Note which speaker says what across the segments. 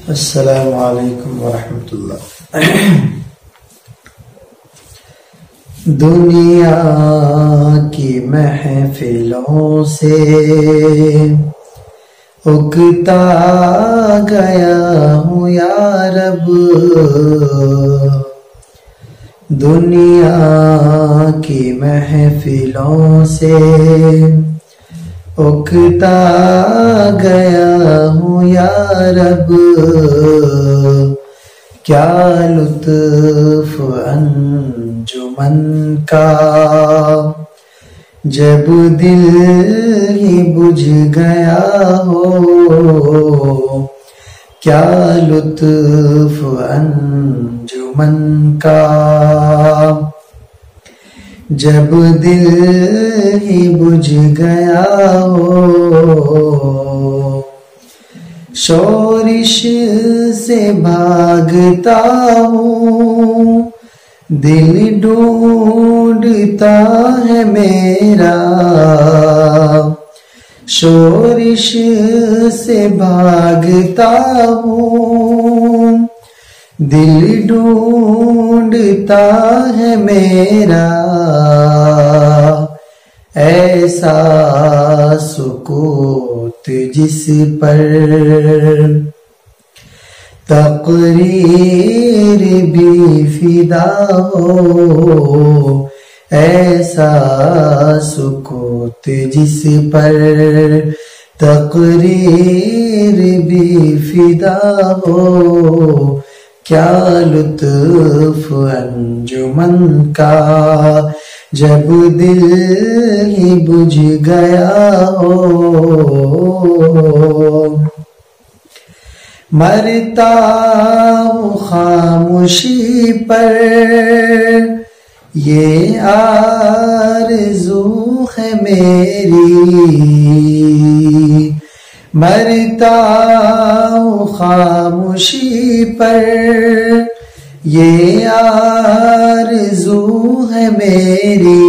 Speaker 1: السلام علیکم ورحمتہ اللہ۔ دنیا کی محفلوں سے اکتا گیا ہوں یارب، دنیا کی محفلوں سے اکتا گیا ہوں یارب، کیا لطف انجمن کا جب دل ہی بجھ گیا ہو، کیا لطف انجمن کا جب دل ہی بجھ گیا ہو، شورش سے بھاگتا ہوں دل ڈھونڈتا ہے میرا، شورش سے بھاگتا ہوں دل ڈھونڈتا ہے میرا، ایسا سکوت جس پر تقریر بھی فدا ہو، ایسا سکوت جس پر تقریر بھی فدا ہو، کیا لطف انجمن کا جب دل ہی بجھ گیا ہو، مرتا ہوں خاموشی پر یہ آرزو ہے میری، مرتا ہوں خاموشی پر یہ آرزو ہے میری،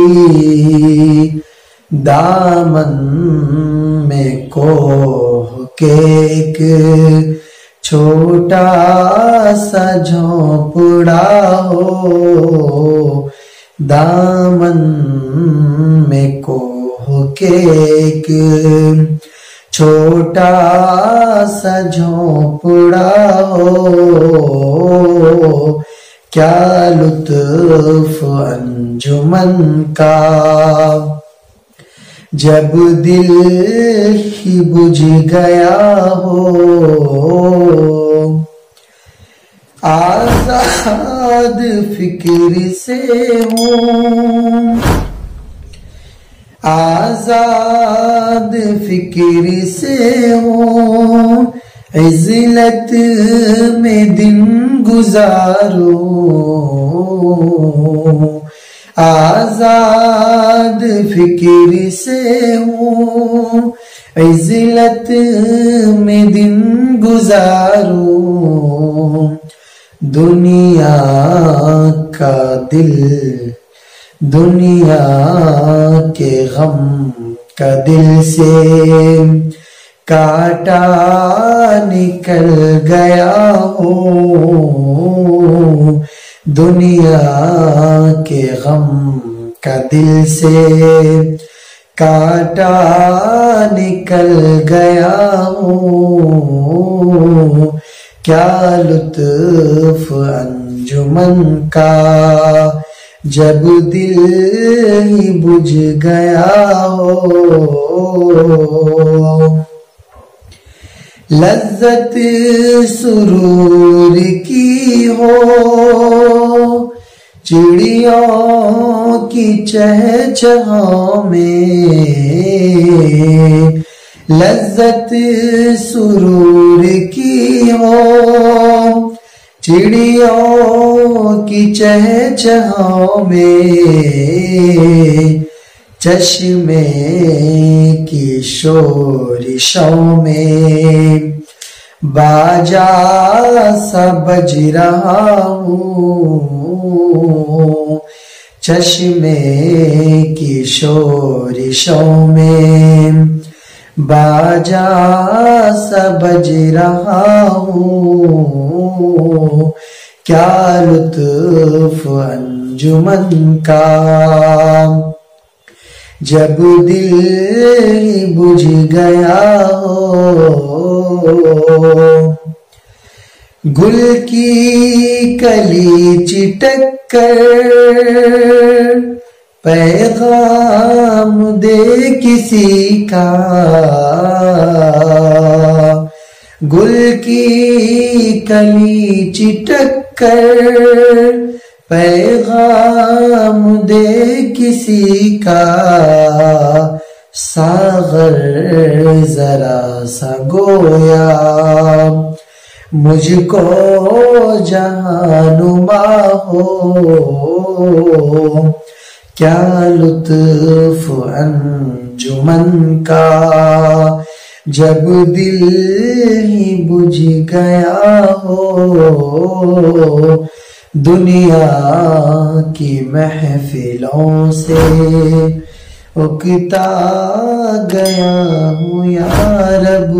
Speaker 1: دامن میں کوہ کے ایک چھوٹا سا جھونپڑا ہو، دامن میں کوہ کے ایک چھوٹا سا جھونپڑا ہو، کیا لطف انجمن کا جب دل ہی بجھ گیا ہو، آزاد فکر سے ہوں آزاد فکر سے ہوں، عزلت میں دن گزاروں، آزاد فکر سے ہوں عزلت میں دن گزاروں، دنیا کا دل دنیا کے غم کا دل سے کاٹا نکل گیا ہو، دنیا کے غم کا دل سے کاٹا نکل گیا ہو، کیا لطف انجمن کا جب دل ہی بجھ گیا ہو، لذت سرور کی ہو چڑیوں کی چہچہاؤں میں، لذت سرور کی ہو چڑیوں کی چہچہاؤں میں، چشمے کی شورشوں میں باجا سا بج رہا ہوں، چشمے کی شورشوں میں باجا سا بج رہا ہوں، کیا لطف انجمن کا، جب دل بجھ گیا ہو، گل کی کلی چٹک کر پیغام دے کسی کا، گل کی کلی چٹک کر پیغام دے کسی کا، ساغر ذرا سا گویا مجھ کو جہانما ہو، کیا لطف انجمن کا، جب دل ہی بجھ گیا ہو، دنیا کی محفلوں سے اکتا گیا ہوں یارب۔